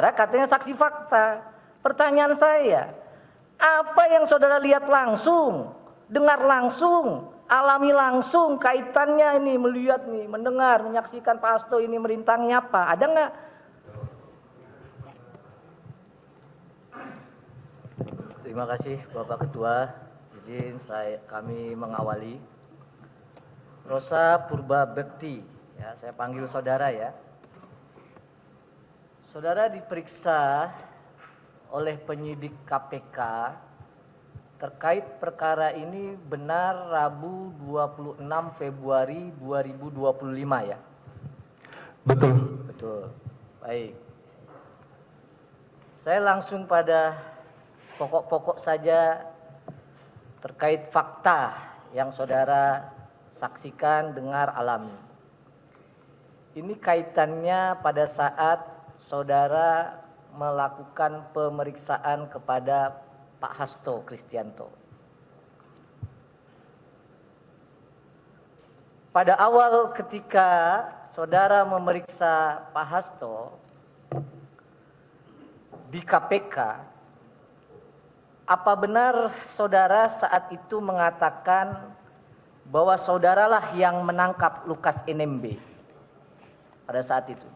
Katanya saksi fakta. Pertanyaan saya, apa yang saudara lihat langsung, dengar langsung, alami langsung, kaitannya ini melihat nih, mendengar, menyaksikan Pak Hasto ini merintangi apa? Ada nggak? Terima kasih Bapak Ketua, izin kami mengawali. Rosa Purba Bekti, ya, saya panggil saudara ya. Saudara diperiksa oleh penyidik KPK terkait perkara ini benar Rabu 26 Februari 2025 ya? Betul. Betul. Baik. Saya langsung pada pokok-pokok saja terkait fakta yang saudara saksikan, dengar, alami. Ini kaitannya pada saat saudara melakukan pemeriksaan kepada Pak Hasto Kristianto. Pada awal ketika saudara memeriksa Pak Hasto di KPK, apa benar saudara saat itu mengatakan bahwa saudaralah yang menangkap Lukas NMB pada saat itu?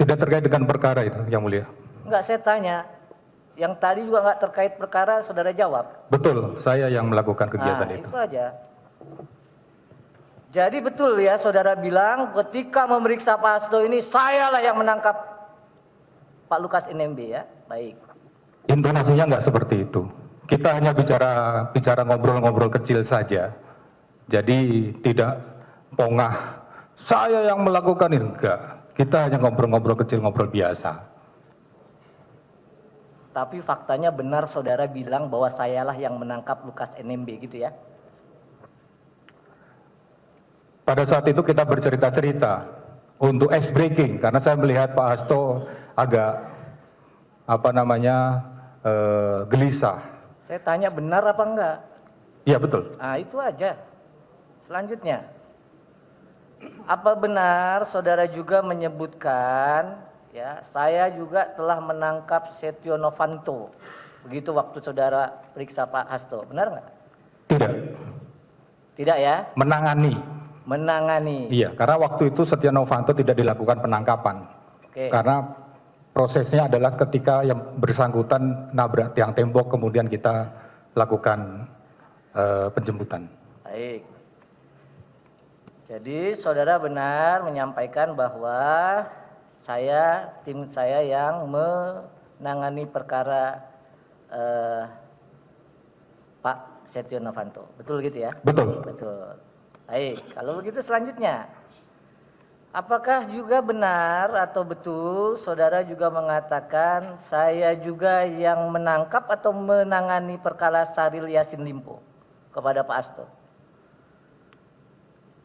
Tidak terkait dengan perkara itu, Yang Mulia. Enggak, saya tanya. Yang tadi juga enggak terkait perkara, saudara jawab. Betul, saya yang melakukan kegiatan itu. Itu aja. Jadi betul ya, saudara bilang ketika memeriksa Pak Hasto ini, sayalah yang menangkap Pak Lukas NMB ya. Baik. Intonasinya enggak seperti itu. Kita hanya bicara ngobrol-ngobrol kecil saja. Jadi tidak pongah, saya yang melakukan ini, enggak. Kita hanya ngobrol-ngobrol kecil, ngobrol biasa. Tapi faktanya benar saudara bilang bahwa sayalah yang menangkap Lukas NMB gitu ya? Pada saat itu kita bercerita-cerita untuk ice breaking, karena saya melihat Pak Hasto agak gelisah. Saya tanya benar apa enggak? Iya betul. Nah itu aja. Selanjutnya, apa benar saudara juga menyebutkan, ya, saya juga telah menangkap Setio Novanto, begitu waktu saudara periksa Pak Hasto, benar nggak? Tidak. Tidak ya? Menangani. Iya, karena waktu itu Setio Novanto tidak dilakukan penangkapan. Oke. Karena prosesnya adalah ketika yang bersangkutan nabrak tiang tembok, kemudian kita lakukan penjemputan. Baik. Jadi saudara benar menyampaikan bahwa tim saya yang menangani perkara Pak Setio Novanto. Betul gitu ya? Betul. Betul. Baik, kalau begitu selanjutnya. Apakah juga benar atau betul saudara juga mengatakan saya juga yang menangkap atau menangani perkara Syahril Yassin Limpo kepada Pak Hasto?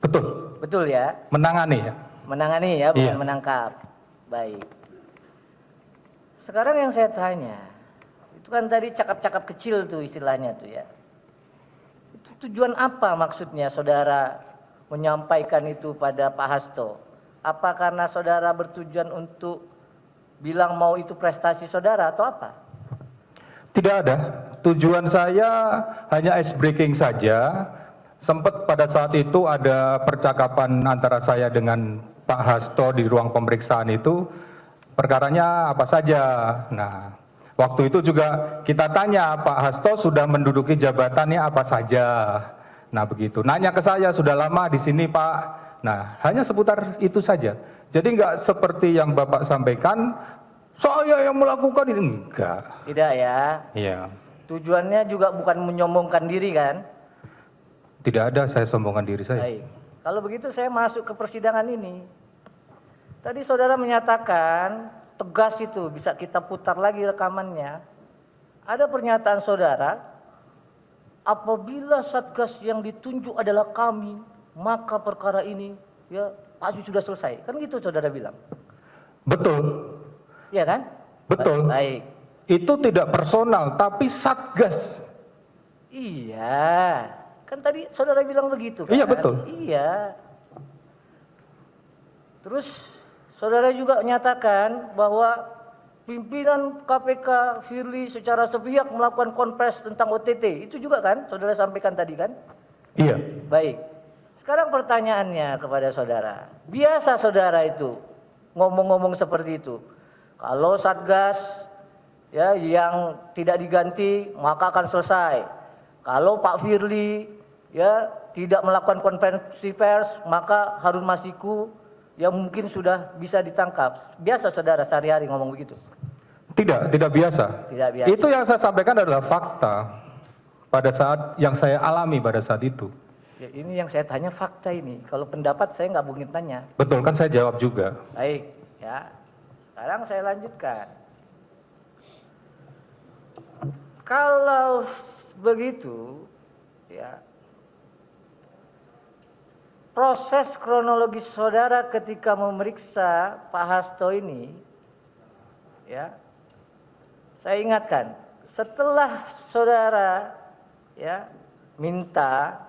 Betul. Betul ya? Menangani ya? Menangani ya, bukan Iya. menangkap. Baik. Sekarang yang saya tanya, itu kan tadi cakap-cakap kecil tuh istilahnya tuh ya. Itu tujuan apa maksudnya saudara menyampaikan itu pada Pak Hasto? Apa karena saudara bertujuan untuk bilang mau itu prestasi saudara atau apa? Tidak ada. Tujuan saya hanya ice breaking saja. Sempat pada saat itu ada percakapan antara saya dengan Pak Hasto di ruang pemeriksaan itu, perkaranya apa saja. Nah, waktu itu juga kita tanya, Pak Hasto sudah menduduki jabatannya apa saja. Nah begitu, nanya ke saya, sudah lama di sini Pak. Nah, hanya seputar itu saja. Jadi enggak seperti yang Bapak sampaikan, saya yang melakukan ini, enggak. Tidak ya? Iya. Tujuannya juga bukan menyombongkan diri kan? Tidak ada saya sombongkan diri saya. Baik. Kalau begitu saya masuk ke persidangan ini. Tadi saudara menyatakan, tegas itu, bisa kita putar lagi rekamannya. Ada pernyataan saudara, apabila satgas yang ditunjuk adalah kami, maka perkara ini ya pasti sudah selesai. Kan gitu saudara bilang. Betul. Iya kan? Betul. Baik. Itu tidak personal, tapi satgas. Iya. Kan tadi saudara bilang begitu kan? Iya betul. Iya. Terus saudara juga menyatakan bahwa pimpinan KPK Firly secara sepihak melakukan konfres tentang OTT. Itu juga kan saudara sampaikan tadi kan? Iya. Baik. Sekarang pertanyaannya kepada saudara. Biasa saudara itu ngomong-ngomong seperti itu. Kalau Satgas ya yang tidak diganti maka akan selesai. Kalau Pak Firly ya tidak melakukan konferensi pers maka Harun Masiku yang mungkin sudah bisa ditangkap. Biasa saudara sehari-hari ngomong begitu? Tidak biasa. Tidak biasa. Itu yang saya sampaikan adalah fakta pada saat yang saya alami pada saat itu. Ya, ini yang saya tanya fakta ini. Kalau pendapat saya nggak mungkin tanya. Betul kan saya jawab juga. Baik, ya. Sekarang saya lanjutkan. Kalau begitu, ya, proses kronologis saudara ketika memeriksa Pak Hasto ini, ya, saya ingatkan, setelah saudara, ya, minta,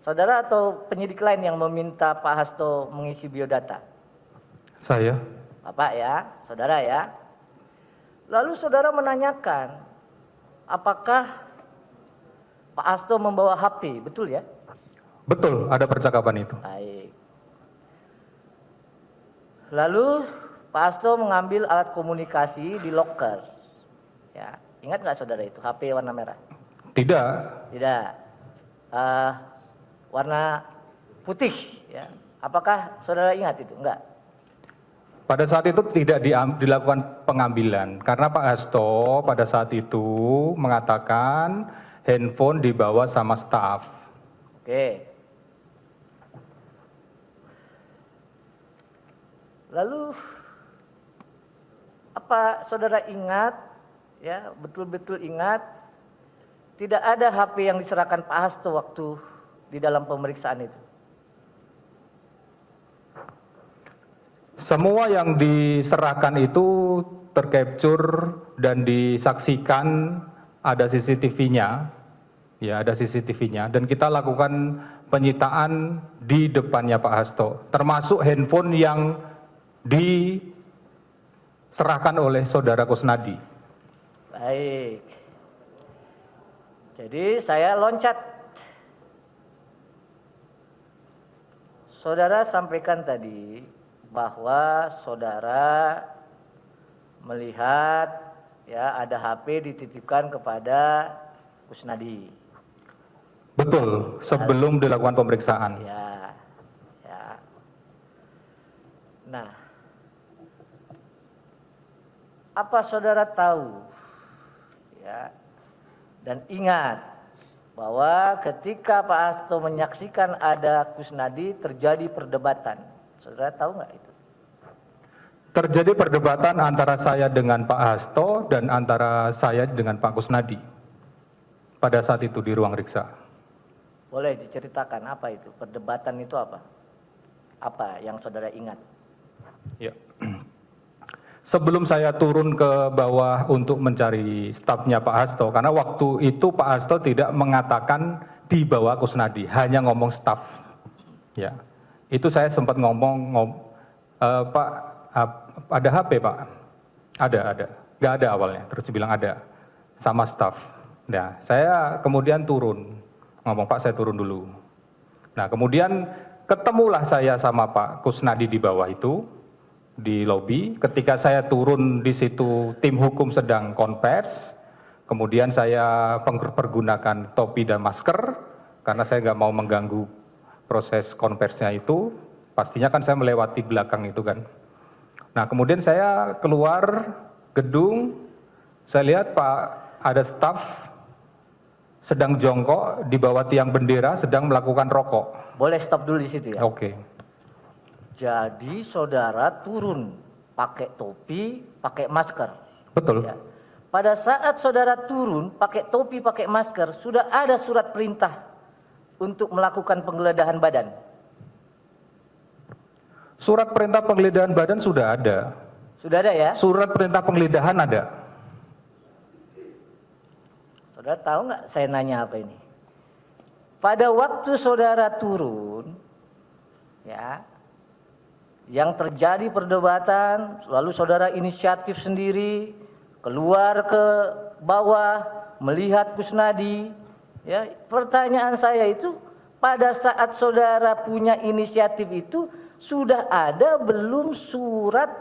saudara atau penyidik lain yang meminta Pak Hasto mengisi biodata? Saya. Bapak ya, saudara ya. Lalu saudara menanyakan, apakah Pak Hasto membawa HP, betul ya? Betul, ada percakapan itu. Baik. Lalu Pak Hasto mengambil alat komunikasi di loker. Ya, ingat nggak saudara itu HP warna merah? Tidak. Tidak. Warna putih. Ya. Apakah saudara ingat itu? Enggak. Pada saat itu tidak dilakukan pengambilan karena Pak Hasto pada saat itu mengatakan handphone dibawa sama staf. Oke. Lalu apa saudara ingat, ya betul-betul ingat, tidak ada HP yang diserahkan Pak Hasto waktu di dalam pemeriksaan itu? Semua yang diserahkan itu tercapture dan disaksikan, ada CCTV-nya, ya ada CCTV-nya, dan kita lakukan penyitaan di depannya Pak Hasto, termasuk handphone yang diserahkan oleh saudara Kusnadi. Baik. Jadi saya loncat. Saudara sampaikan tadi bahwa saudara melihat ya ada HP dititipkan kepada Kusnadi. Betul, sebelum dilakukan pemeriksaan. Ya. Ya. Nah, apa saudara tahu ya dan ingat bahwa ketika Pak Hasto menyaksikan ada Kusnadi terjadi perdebatan? Saudara tahu nggak itu? Terjadi perdebatan antara saya dengan Pak Hasto dan antara saya dengan Pak Kusnadi pada saat itu di ruang riksa. Boleh diceritakan apa itu? Perdebatan itu apa? Apa yang saudara ingat? Ya. Sebelum saya turun ke bawah untuk mencari stafnya Pak Hasto, karena waktu itu Pak Hasto tidak mengatakan di bawah Kusnadi, hanya ngomong staf. Ya, itu saya sempat ngomong, Pak, ada HP Pak? Ada. Nggak ada awalnya, terus bilang ada, sama staf. Nah, saya kemudian turun, ngomong Pak saya turun dulu. Nah, kemudian ketemulah saya sama Pak Kusnadi di bawah itu, di lobi. Ketika saya turun di situ tim hukum sedang konvers, kemudian saya pergunakan topi dan masker karena saya nggak mau mengganggu proses konversnya itu. Pastinya kan saya melewati belakang itu kan. Nah kemudian saya keluar gedung, saya lihat Pak ada staf sedang jongkok di bawah tiang bendera sedang melakukan rokok. Boleh stop dulu di situ ya? Oke. Jadi saudara turun pakai topi, pakai masker. Betul. Ya. Pada saat saudara turun pakai topi, pakai masker, sudah ada surat perintah untuk melakukan penggeledahan badan. Surat perintah penggeledahan badan sudah ada. Sudah ada ya? Surat perintah penggeledahan ada. Saudara tahu nggak saya nanya apa ini? Pada waktu saudara turun, ya, yang terjadi perdebatan, lalu saudara inisiatif sendiri, keluar ke bawah, melihat Kusnadi. Ya, pertanyaan saya itu, pada saat saudara punya inisiatif itu, sudah ada belum surat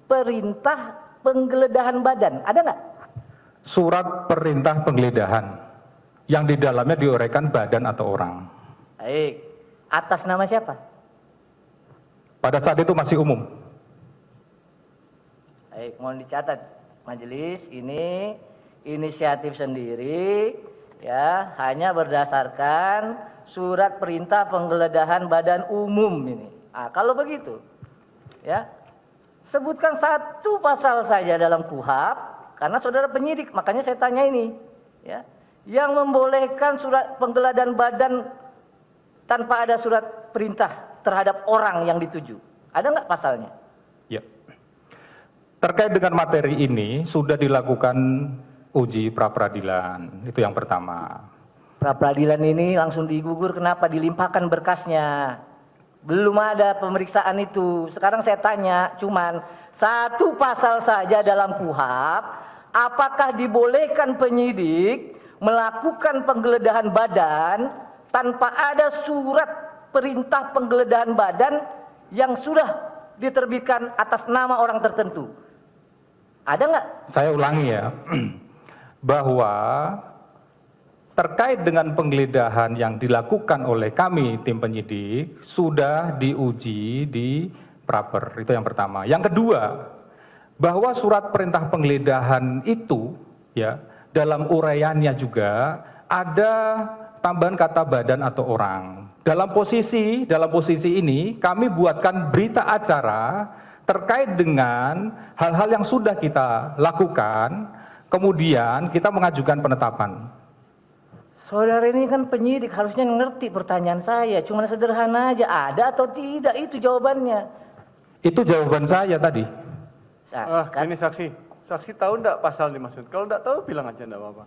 perintah penggeledahan badan? Ada nggak? Surat perintah penggeledahan yang di dalamnya diuraikan badan atau orang. Baik, atas nama siapa? Pada saat itu masih umum. Baik, mohon dicatat majelis, ini inisiatif sendiri, ya, hanya berdasarkan surat perintah penggeledahan badan umum ini. Nah, kalau begitu, ya, sebutkan satu pasal saja dalam KUHP, karena saudara penyidik, makanya saya tanya ini, ya, yang membolehkan surat penggeledahan badan tanpa ada surat perintah terhadap orang yang dituju. Ada nggak pasalnya? Ya. Terkait dengan materi ini sudah dilakukan uji pra-peradilan, itu yang pertama. Pra-peradilan ini langsung digugur, kenapa dilimpahkan berkasnya? Belum ada pemeriksaan itu. Sekarang saya tanya, cuman satu pasal saja dalam KUHP, apakah dibolehkan penyidik melakukan penggeledahan badan tanpa ada surat perintah penggeledahan badan yang sudah diterbitkan atas nama orang tertentu? Ada nggak? Saya ulangi ya, bahwa terkait dengan penggeledahan yang dilakukan oleh kami tim penyidik sudah diuji di praper, itu yang pertama. Yang kedua, bahwa surat perintah penggeledahan itu ya dalam uraiannya juga ada tambahan kata badan atau orang. Dalam posisi ini kami buatkan berita acara terkait dengan hal-hal yang sudah kita lakukan, kemudian kita mengajukan penetapan. Saudara ini kan penyidik, harusnya ngerti pertanyaan saya. Cuma sederhana aja, ada atau tidak, itu jawabannya. Itu jawaban saya tadi. Ini saksi tahu enggak pasal dimaksud? Kalau enggak tahu bilang aja enggak apa-apa.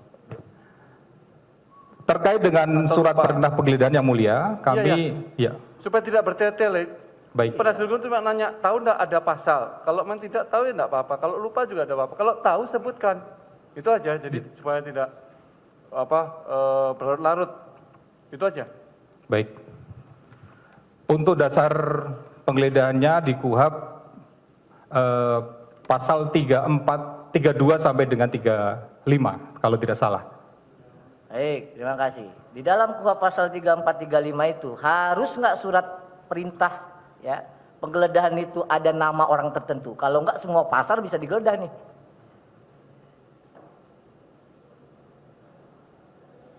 Terkait dengan surat perintah penggeledahan yang mulia, kami ya. Supaya tidak bertele-tele. Baik. Penasihat hukum cuma nanya, tahu enggak ada pasal? Kalau memang tidak tahu ya enggak apa-apa. Kalau lupa juga ada apa-apa. Kalau tahu sebutkan. Itu aja. Jadi supaya tidak berlarut-larut. Itu aja. Baik. Untuk dasar penggeledahannya di KUHP pasal 32 sampai dengan 35 kalau tidak salah. Baik, terima kasih. Di dalam KUHP pasal 34 35 itu harus nggak surat perintah ya penggeledahan itu ada nama orang tertentu. Kalau nggak semua pasar bisa digeledah nih.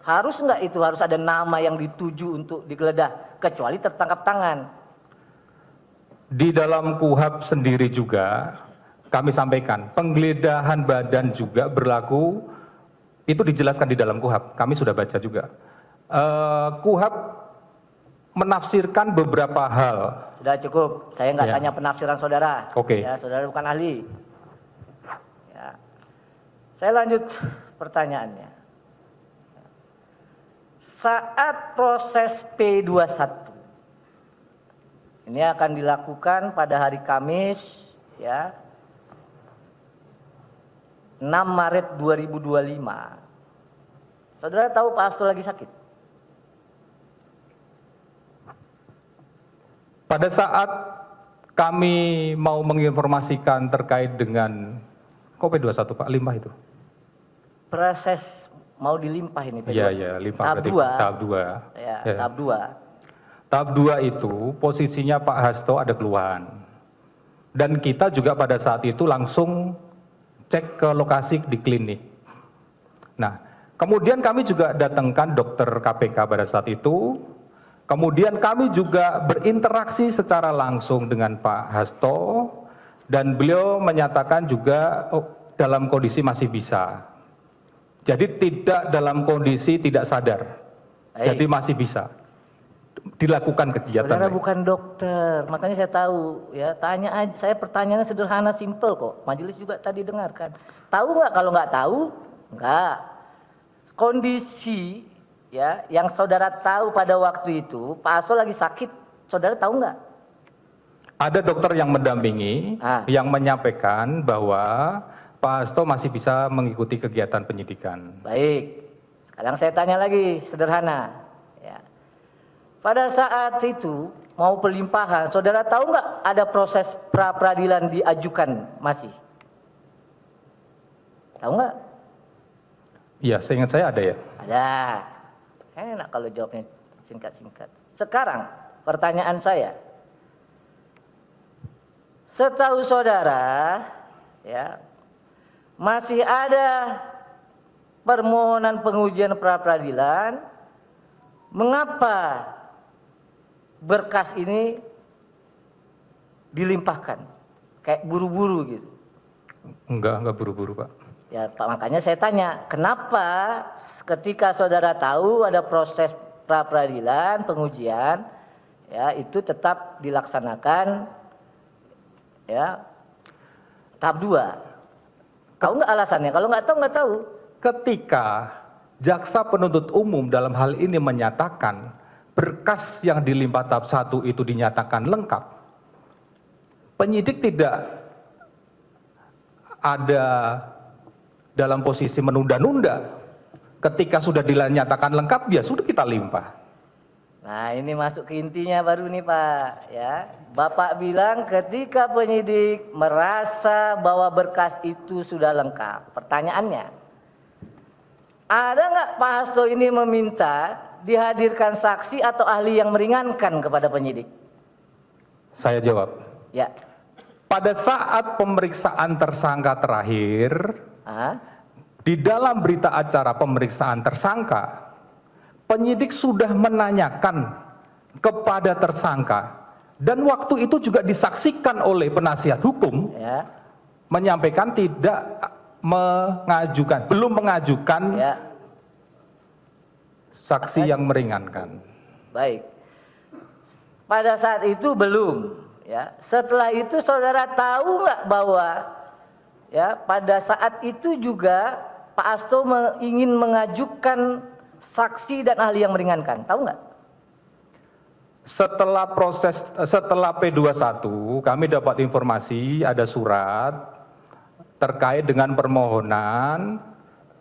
Harus nggak itu harus ada nama yang dituju untuk digeledah kecuali tertangkap tangan. Di dalam KUHP sendiri juga kami sampaikan penggeledahan badan juga berlaku. Itu dijelaskan di dalam KUHP, kami sudah baca juga. KUHP menafsirkan beberapa hal. Sudah cukup, saya nggak tanya penafsiran saudara. Oke. Ya, saudara bukan ahli. Ya. Saya lanjut pertanyaannya. Saat proses P21, ini akan dilakukan pada hari Kamis, ya, 6 Maret 2025. Saudara tahu Pak Hasto lagi sakit? Pada saat kami mau menginformasikan terkait dengan P21 Pak, 5 itu. Proses mau dilimpah ini. Iya, limpah. Tahap 2. Ya. Tahap 2. Tahap 2 itu posisinya Pak Hasto ada keluhan. Dan kita juga pada saat itu langsung cek ke lokasi di klinik. Nah, kemudian kami juga datangkan dokter KPK pada saat itu. Kemudian kami juga berinteraksi secara langsung dengan Pak Hasto dan beliau menyatakan juga dalam kondisi masih bisa. Jadi tidak dalam kondisi tidak sadar. Jadi masih bisa dilakukan kegiatan. Saudara bukan dokter, makanya saya tahu ya. Tanya aja, saya pertanyaannya sederhana, simple kok. Majelis juga tadi dengarkan. Tahu nggak? Kalau nggak tahu, nggak. Kondisi ya yang saudara tahu pada waktu itu, Pak Hasto lagi sakit, saudara tahu nggak? Ada dokter yang mendampingi, yang menyampaikan bahwa Pak Hasto masih bisa mengikuti kegiatan penyidikan. Baik, sekarang saya tanya lagi, sederhana. Ya. Pada saat itu, mau pelimpahan, saudara tahu nggak ada proses pra-peradilan diajukan masih? Tahu nggak? Iya, seingat saya ada ya. Ada. Enak kalau jawabnya singkat-singkat. Sekarang, pertanyaan saya. Setahu saudara, ya, masih ada permohonan pengujian pra-peradilan. Mengapa berkas ini dilimpahkan? Kayak buru-buru gitu. Enggak buru-buru, Pak. Ya, Pak, makanya saya tanya, kenapa ketika saudara tahu ada proses pra-peradilan, pengujian, ya, itu tetap dilaksanakan, ya, tahap 2. Tahu nggak alasannya? Kalau nggak tahu. Ketika jaksa penuntut umum dalam hal ini menyatakan berkas yang dilimpah tahap 1 itu dinyatakan lengkap, penyidik tidak ada dalam posisi menunda-nunda. Ketika sudah dinyatakan lengkap, ya sudah kita limpah. Nah, ini masuk ke intinya baru nih, Pak, ya. Bapak bilang ketika penyidik merasa bahwa berkas itu sudah lengkap. Pertanyaannya, ada nggak Pak Hasto ini meminta dihadirkan saksi atau ahli yang meringankan kepada penyidik? Saya jawab. Ya. Pada saat pemeriksaan tersangka terakhir, di dalam berita acara pemeriksaan tersangka, penyidik sudah menanyakan kepada tersangka, dan waktu itu juga disaksikan oleh penasihat hukum, ya, menyampaikan belum mengajukan ya, saksi yang meringankan. Baik. Pada saat itu belum, ya. Setelah itu saudara tahu nggak bahwa, ya, pada saat itu juga Pak Hasto ingin mengajukan saksi dan ahli yang meringankan, tahu nggak? Setelah P21, kami dapat informasi ada surat terkait dengan permohonan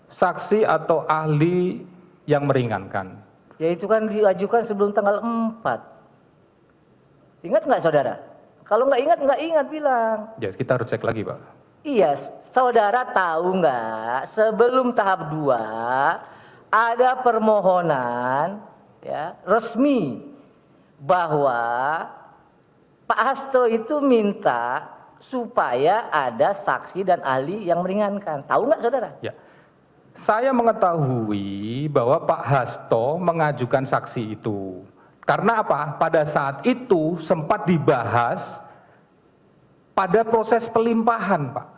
saksi atau ahli yang meringankan. Ya, itu kan diajukan sebelum tanggal 4. Ingat nggak saudara? Kalau nggak ingat bilang. Ya, kita harus cek lagi, Pak. Iya, saudara tahu nggak sebelum tahap 2 ada permohonan, ya, resmi bahwa Pak Hasto itu minta supaya ada saksi dan ahli yang meringankan. Tahu nggak saudara? Ya, saya mengetahui bahwa Pak Hasto mengajukan saksi itu. Karena apa? Pada saat itu sempat dibahas pada proses pelimpahan, Pak.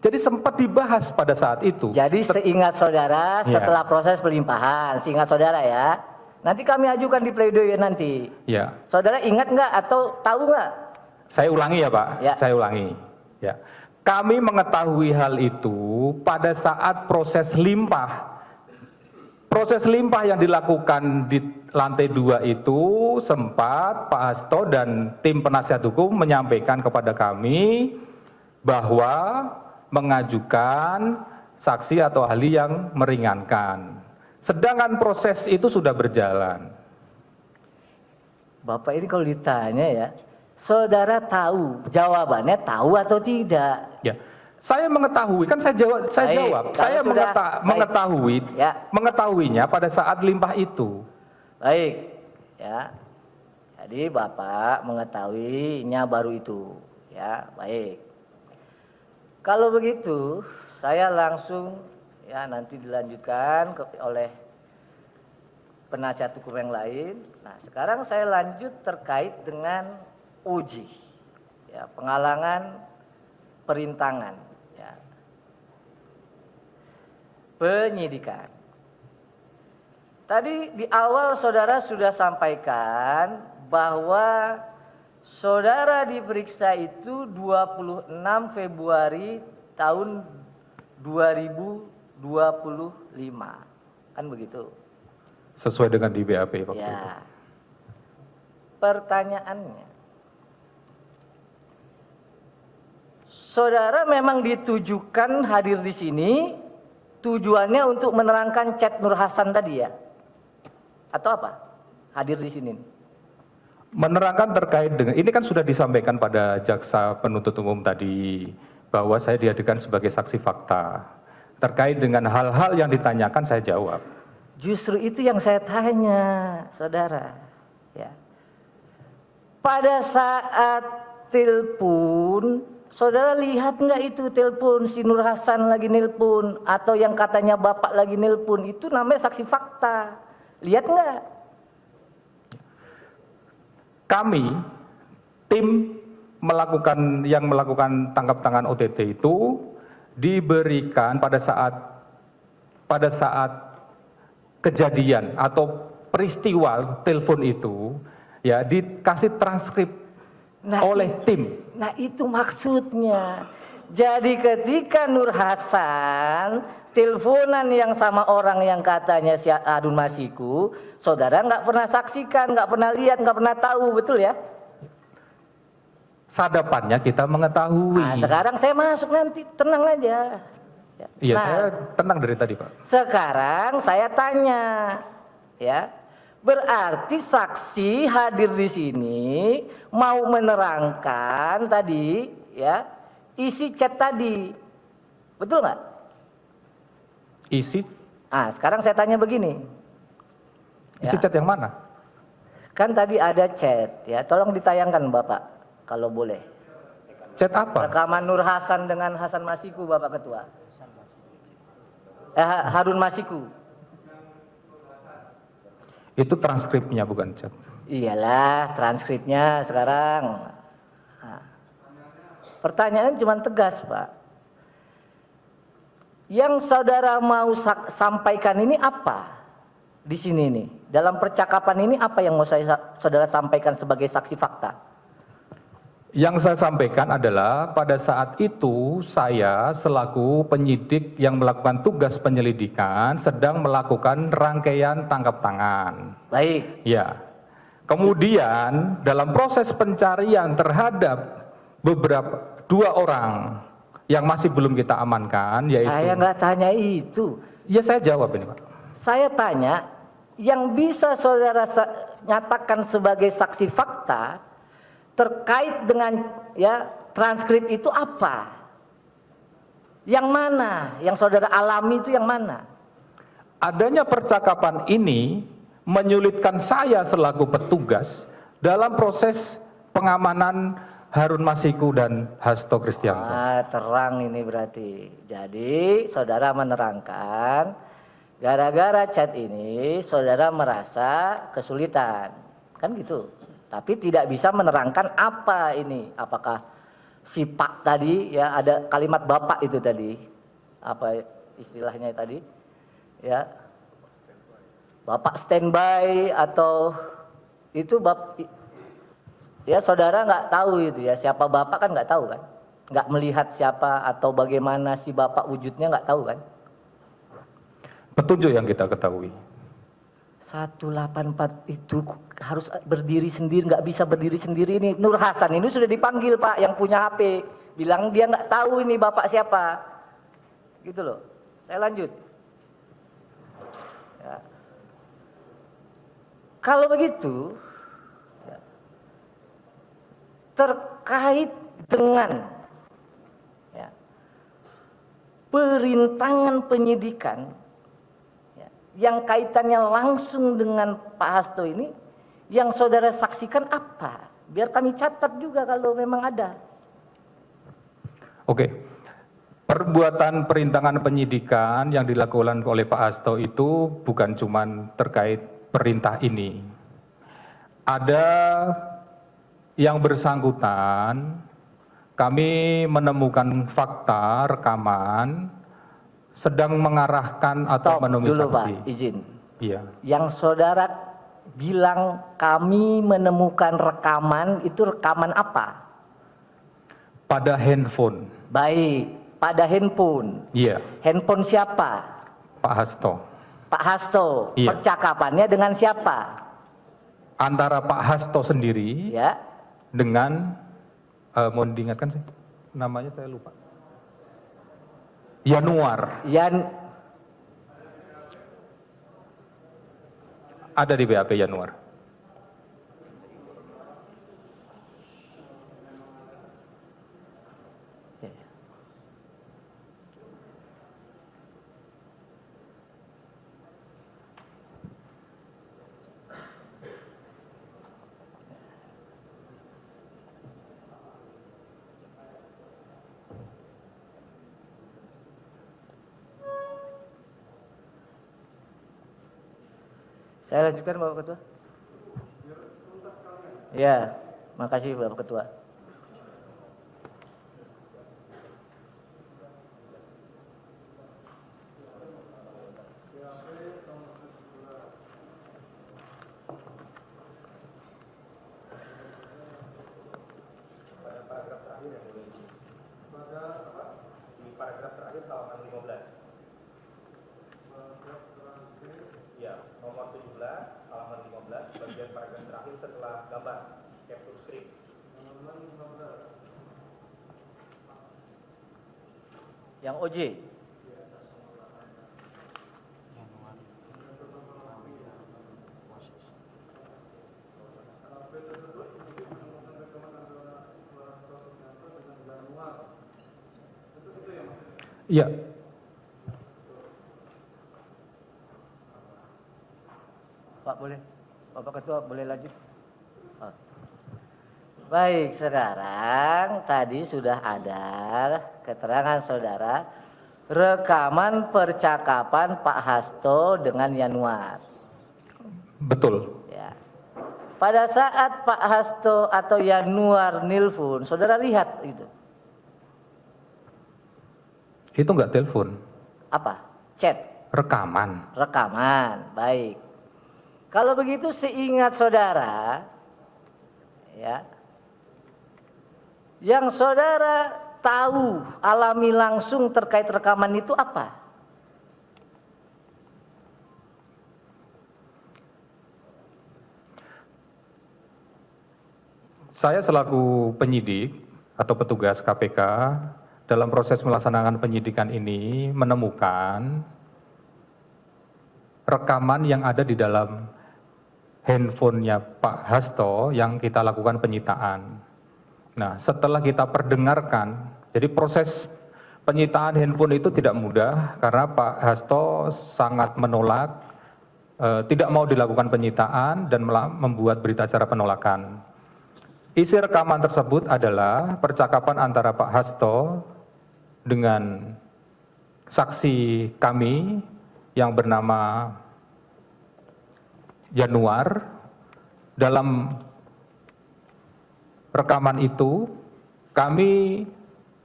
Jadi sempat dibahas pada saat itu. Jadi seingat saudara setelah proses pelimpahan, seingat saudara ya. Nanti kami ajukan di pledoi nanti. Ya. Saudara ingat nggak atau tahu nggak? Saya ulangi ya, Pak. Ya. Saya ulangi. Ya. Kami mengetahui hal itu pada saat proses limpah. Proses limpah yang dilakukan di lantai 2 itu sempat Pak Hasto dan tim penasihat hukum menyampaikan kepada kami bahwa mengajukan saksi atau ahli yang meringankan. Sedangkan proses itu sudah berjalan. Bapak ini kalau ditanya ya, saudara tahu jawabannya tahu atau tidak? Ya, saya mengetahui, kan saya jawab, saya mengetahui, ya, mengetahuinya pada saat limpah itu. Baik, ya. Jadi Bapak mengetahuinya baru itu, ya, baik. Kalau begitu, saya langsung, ya, nanti dilanjutkan oleh penasihat hukum yang lain. Nah, sekarang saya lanjut terkait dengan uji, ya, penghalangan perintangan, ya, penyidikan. Tadi di awal saudara sudah sampaikan bahwa saudara diperiksa itu 26 Februari tahun 2025. Kan begitu? Sesuai dengan di BAP waktu itu. Ya. Pertanyaannya, Saudara memang ditujukan hadir di sini tujuannya untuk menerangkan chat Nur Hasan tadi ya? Atau apa? Hadir di sini. Menerangkan terkait dengan, ini kan sudah disampaikan pada jaksa penuntut umum tadi, bahwa saya dihadirkan sebagai saksi fakta. Terkait dengan hal-hal yang ditanyakan saya jawab. Justru itu yang saya tanya, saudara. Ya. Pada saat telepon, saudara lihat nggak itu telepon si Nur Hasan lagi nelpon atau yang katanya bapak lagi nelpon, itu namanya saksi fakta. Lihat nggak? Kami tim yang melakukan tangkap tangan OTT itu diberikan pada saat kejadian atau peristiwa telepon itu ya dikasih transkrip oleh tim. Nah itu maksudnya. Jadi ketika Nur Hasan teleponan yang sama orang yang katanya si Harun Masiku, saudara nggak pernah saksikan, nggak pernah lihat, nggak pernah tahu, betul ya? Sadapannya kita mengetahui. Nah, sekarang saya masuk nanti, tenang aja. Iya, Nah, saya tenang dari tadi, Pak. sekarang saya tanya, ya, berarti saksi hadir di sini mau menerangkan tadi, ya, isi chat tadi, betul nggak? Isi? Ah, sekarang saya tanya begini. Isi Ya. chat yang mana? Kan tadi ada chat, ya, tolong ditayangkan Bapak, kalau boleh. Chat apa? Rekaman Nur Hasan dengan Hasan Masiku, Bapak Ketua. Harun Masiku. Itu transkripnya bukan chat. Iyalah, transkripnya sekarang. Nah, pertanyaan cuma tegas, Pak. Yang saudara mau sampaikan ini apa? Di sini nih, dalam percakapan ini apa yang mau saudara sampaikan sebagai saksi fakta? Yang saya sampaikan adalah pada saat itu saya selaku penyidik yang melakukan tugas penyelidikan sedang melakukan rangkaian tangkap tangan. Baik. Ya. Kemudian dalam proses pencarian terhadap dua orang yang masih belum kita amankan, yaitu. Saya nggak tanya itu. Ya saya jawab ini, Pak. Saya tanya, yang bisa saudara nyatakan sebagai saksi fakta terkait dengan ya transkrip itu apa? Yang mana? Yang saudara alami itu yang mana? Adanya percakapan ini menyulitkan saya selaku petugas dalam proses pengamanan Harun Masiku dan Hasto Kristianto. Ah, terang ini berarti. Jadi saudara menerangkan gara-gara chat ini saudara merasa kesulitan. Kan gitu. Tapi tidak bisa menerangkan apa ini. Apakah si Pak tadi ya ada kalimat Bapak itu tadi. Apa istilahnya tadi? Ya. Bapak standby atau itu ya saudara nggak tahu itu ya siapa Bapak kan nggak tahu kan, nggak melihat siapa atau bagaimana si Bapak wujudnya nggak tahu kan. Petunjuk yang kita ketahui. 184 itu harus berdiri sendiri, nggak bisa berdiri sendiri. Ini Nur Hasan ini sudah dipanggil Pak yang punya HP, bilang dia nggak tahu ini Bapak siapa, gitu loh. Saya lanjut. Ya. Kalau begitu, ya, terkait dengan ya, perintangan penyidikan yang kaitannya langsung dengan Pak Hasto ini, yang saudara saksikan apa? Biar kami catat juga kalau memang ada. Oke, perbuatan perintangan penyidikan yang dilakukan oleh Pak Hasto itu bukan cuma terkait perintah ini. Ada yang bersangkutan, kami menemukan fakta rekaman sedang mengarahkan atau menemui dulu saksi. Pak, izin. Iya. Yang saudara bilang kami menemukan rekaman, itu rekaman apa? Pada handphone. Baik, pada handphone. Iya. Handphone siapa? Pak Hasto. Pak Hasto. Iya. Percakapannya dengan siapa? Antara Pak Hasto sendiri Ya. dengan, mohon diingatkan sih. namanya saya lupa. Yanuar. Ada di BAP Yanuar. Saya lanjutkan Bapak Ketua. Ya, makasih Bapak Ketua. Di paragraf terakhir halaman 15. Ya, nomor 17, halaman 15, bagian paragraf terakhir setelah gambar, capture script. Yang OJ. Iya. Pak boleh, Bapak Ketua boleh lanjut. Oh. Baik, sekarang tadi sudah ada keterangan saudara rekaman percakapan Pak Hasto dengan Yanuar. Betul. Ya. Pada saat Pak Hasto atau Yanuar nelpon, saudara lihat itu. Itu enggak telepon. Apa? Chat. Rekaman. Rekaman, baik. Kalau begitu seingat saudara, ya, yang saudara tahu, alami langsung terkait rekaman itu apa? Saya selaku penyidik atau petugas KPK dalam proses melaksanakan penyidikan ini menemukan rekaman yang ada di dalam handphonenya Pak Hasto yang kita lakukan penyitaan. Nah, setelah kita perdengarkan, jadi proses penyitaan handphone itu tidak mudah karena Pak Hasto sangat menolak, tidak mau dilakukan penyitaan dan membuat berita acara penolakan. Isi rekaman tersebut adalah percakapan antara Pak Hasto dengan saksi kami yang bernama Yanuar. Dalam rekaman itu kami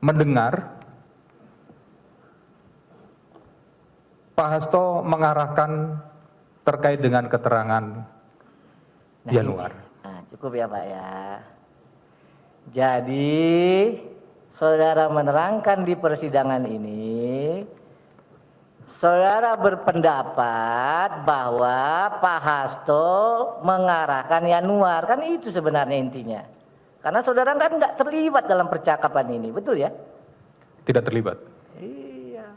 mendengar Pak Hasto mengarahkan terkait dengan keterangan Yanuar. Nah, cukup ya Pak ya. Jadi saudara menerangkan di persidangan ini, saudara berpendapat bahwa Pak Hasto mengarahkan Yanuar, kan itu sebenarnya intinya. Karena saudara kan nggak terlibat dalam percakapan ini, betul ya? Tidak terlibat. Iya.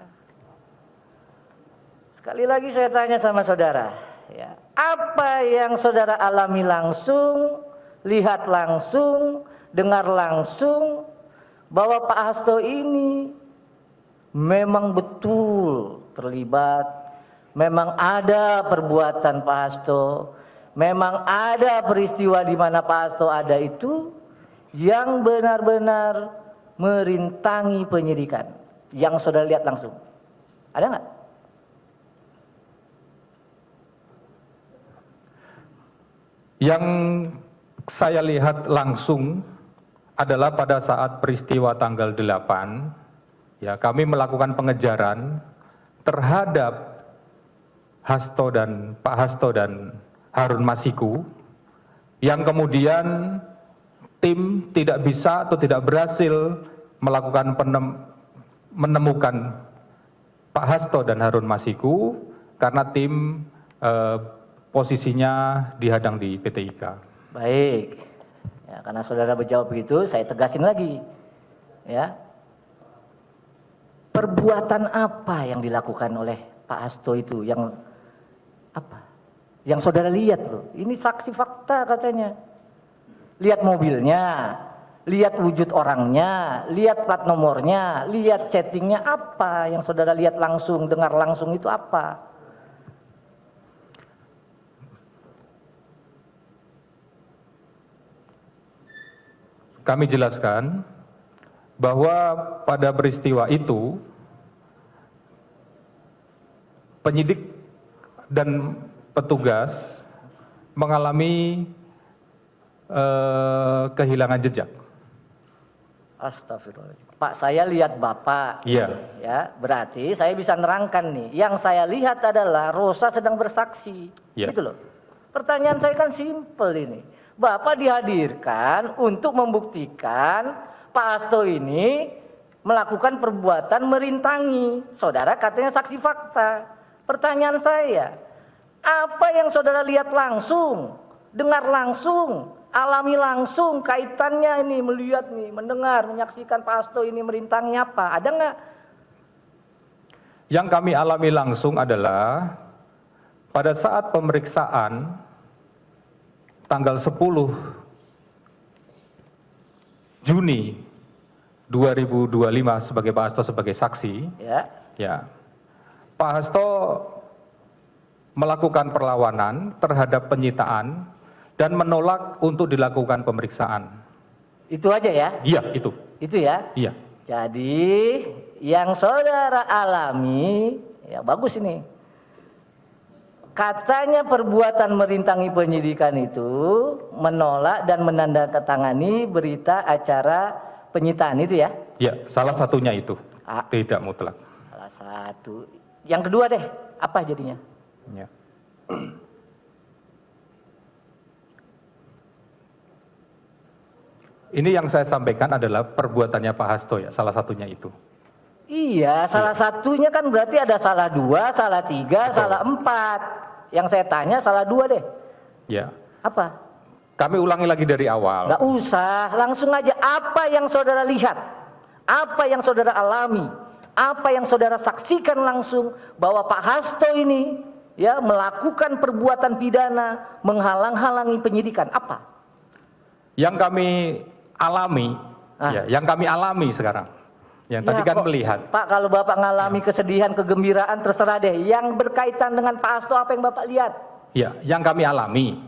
Sekali lagi saya tanya sama saudara, ya, apa yang saudara alami langsung, lihat langsung, dengar langsung, bahwa Pak Hasto ini memang betul terlibat, memang ada perbuatan Pak Hasto, memang ada peristiwa di mana Pak Hasto ada itu yang benar-benar merintangi penyidikan yang saudara lihat langsung. Ada nggak? Yang saya lihat langsung adalah pada saat peristiwa tanggal 8, ya, kami melakukan pengejaran terhadap Pak Hasto dan Harun Masiku, yang kemudian tim tidak bisa atau tidak berhasil melakukan menemukan Pak Hasto dan Harun Masiku karena tim posisinya dihadang di PT IKA. Baik. Ya, karena saudara menjawab begitu, saya tegasin lagi. ya, perbuatan apa yang dilakukan oleh Pak Hasto itu yang apa? Yang saudara lihat loh, ini saksi fakta katanya. Lihat mobilnya, lihat wujud orangnya, lihat plat nomornya, lihat chattingnya, apa yang saudara lihat langsung, dengar langsung itu apa? Kami jelaskan bahwa pada peristiwa itu penyidik dan petugas mengalami kehilangan jejak. Astagfirullahaladzim. Pak, saya lihat Bapak. Iya. Ya, berarti saya bisa nerangkan nih. Yang saya lihat adalah Rosa sedang bersaksi. Iya. Gitu loh. Pertanyaan saya kan simpel ini. Bapak dihadirkan untuk membuktikan Pak Hasto ini melakukan perbuatan merintangi. Saudara katanya saksi fakta. Pertanyaan saya, apa yang saudara lihat langsung, dengar langsung, alami langsung, kaitannya ini, melihat nih, mendengar, menyaksikan Pak Hasto ini merintangi apa? Ada nggak? Yang kami alami langsung adalah pada saat pemeriksaan tanggal 10 Juni 2025 sebagai Pak Hasto sebagai saksi, ya, Pak Hasto melakukan perlawanan terhadap penyitaan dan menolak untuk dilakukan pemeriksaan. Itu aja ya? Iya, itu. Itu ya? Iya. Jadi yang saudara alami, ya bagus ini. Katanya perbuatan merintangi penyidikan itu menolak dan menandatangani berita acara penyitaan itu ya? Iya, salah satunya itu. Ah. Tidak mutlak. Salah satu. Yang kedua deh, apa jadinya? Ya. Ini yang saya sampaikan adalah perbuatannya Pak Hasto ya, salah satunya itu. Iya, salah satunya kan berarti ada salah 2, salah 3, Betul. salah 4. Yang saya tanya salah 2 deh. Ya. Apa? Kami ulangi lagi dari awal. Nggak usah, langsung aja apa yang saudara lihat, apa yang saudara alami, apa yang saudara saksikan langsung bahwa Pak Hasto ini ya melakukan perbuatan pidana menghalang-halangi penyidikan, apa? Yang kami alami, ya, yang kami alami sekarang. Yang tadi kan melihat. Pak, kalau Bapak ngalami kesedihan, kegembiraan, terserah deh. Yang berkaitan dengan Pak Hasto apa yang Bapak lihat? Ya, yang kami alami.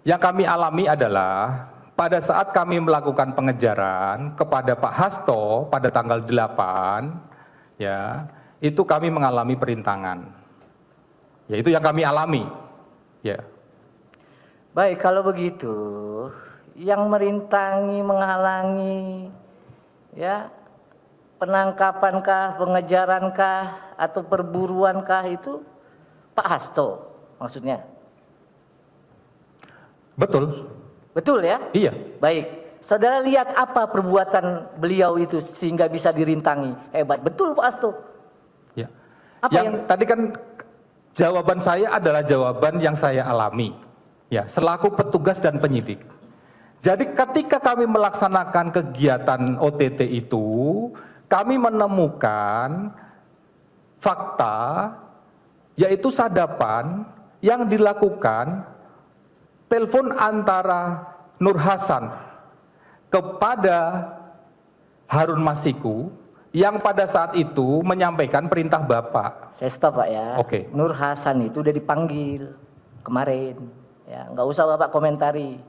Yang kami alami adalah pada saat kami melakukan pengejaran kepada Pak Hasto pada tanggal 8, ya, itu kami mengalami perintangan. Ya, itu yang kami alami. Ya. Baik, kalau begitu, yang merintangi, menghalangi, ya, penangkapankah, pengejarankah, atau perburuankah itu Pak Hasto maksudnya? Betul. Betul ya? Iya. Baik, saudara lihat apa perbuatan beliau itu sehingga bisa dirintangi? Hebat, betul Pak Hasto. Ya. Apa yang tadi kan jawaban saya adalah jawaban yang saya alami. Ya, selaku petugas dan penyidik. Jadi ketika kami melaksanakan kegiatan OTT itu, kami menemukan fakta, yaitu sadapan yang dilakukan telepon antara Nur Hasan kepada Harun Masiku yang pada saat itu menyampaikan perintah Bapak. Saya stop Pak ya. Oke. Nur Hasan itu udah dipanggil kemarin. Ya, nggak usah Bapak komentari.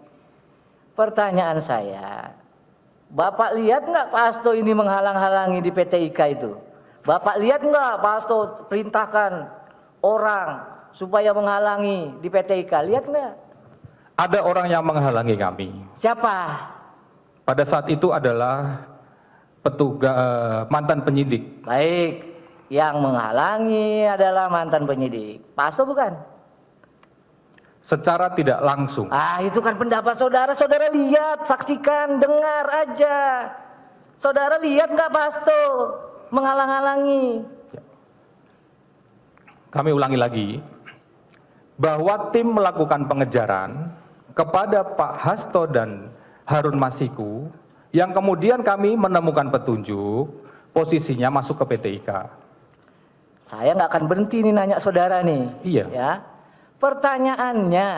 Pertanyaan saya, Bapak lihat nggak Pak Hasto ini menghalang-halangi di PT IKA itu? Bapak lihat nggak Pak Hasto perintahkan orang supaya menghalangi di PT IKA? Lihat nggak? Ada orang yang menghalangi kami. Siapa? Pada saat itu adalah petugas mantan penyidik. Baik, yang menghalangi adalah mantan penyidik. Pak Hasto bukan? Secara tidak langsung. Ah, itu kan pendapat saudara. Saudara lihat, saksikan, dengar aja. Saudara lihat nggak Pak Hasto menghalang-halangi? Kami ulangi lagi bahwa tim melakukan pengejaran kepada Pak Hasto dan Harun Masiku yang kemudian kami menemukan petunjuk posisinya masuk ke PT IKA. Saya nggak akan berhenti nih nanya saudara nih. Iya. Ya. Pertanyaannya,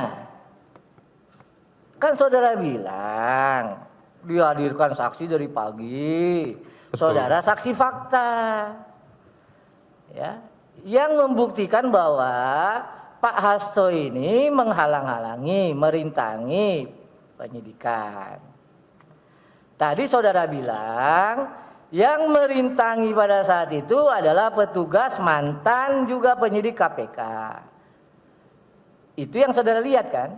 kan saudara bilang dihadirkan saksi dari pagi. Betul. Saudara saksi fakta. Ya. Yang membuktikan bahwa Pak Hasto ini menghalang-halangi, merintangi penyidikan. Tadi saudara bilang yang merintangi pada saat itu adalah petugas mantan juga penyidik KPK. Itu yang saudara lihat kan?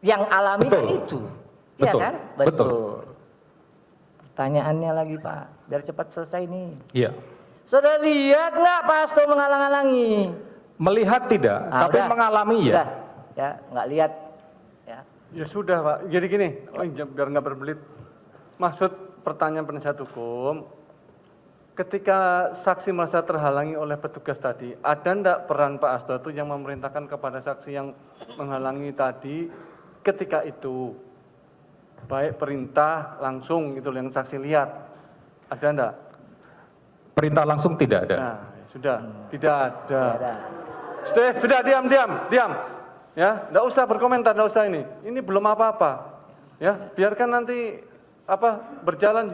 Yang alami Betul. kan itu. Iya Betul. kan? Betul. Pertanyaannya lagi Pak, biar cepat selesai nih. Iya. Saudara lihat nggak Pak Hasto menghalang-halangi? Melihat tidak, tapi udah. mengalami ya. Udah. Ya, nggak lihat. Ya. Ya sudah Pak, jadi gini, biar nggak berbelit. Maksud pertanyaan penasihat hukum, ketika saksi merasa terhalangi oleh petugas tadi, ada ndak peran Pak Hasto itu yang memerintahkan kepada saksi yang menghalangi tadi ketika itu? Baik perintah langsung itu yang saksi lihat, ada ndak? Perintah langsung tidak ada. Nah, sudah, tidak ada. Ada. Sudah diam. Ya, ndak usah berkomentar, ndak usah ini. Ini belum apa-apa. Ya, biarkan nanti berjalan,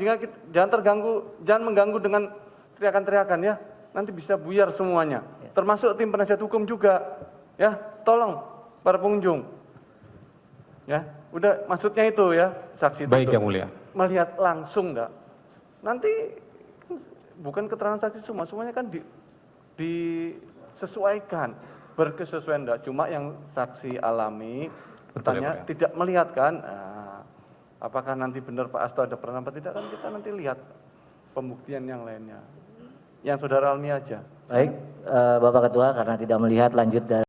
jangan terganggu, jangan mengganggu dengan teriakan-teriakan ya. Nanti bisa buyar semuanya. Termasuk tim penasihat hukum juga. Ya, tolong para pengunjung. Ya, udah maksudnya itu ya, saksi Baik itu yang mulia. melihat langsung enggak. Nanti bukan keterangan saksi semuanya kan disesuaikan, berkesesuaian enggak. Cuma yang saksi alami Betul, ya, bertanya Pak, ya. tidak melihat kan. Apakah nanti benar Pak Hasto ada peran apa tidak kan kita nanti lihat pembuktian yang lainnya. Yang saudara alami aja. Baik, Bapak Ketua, karena tidak melihat lanjut dari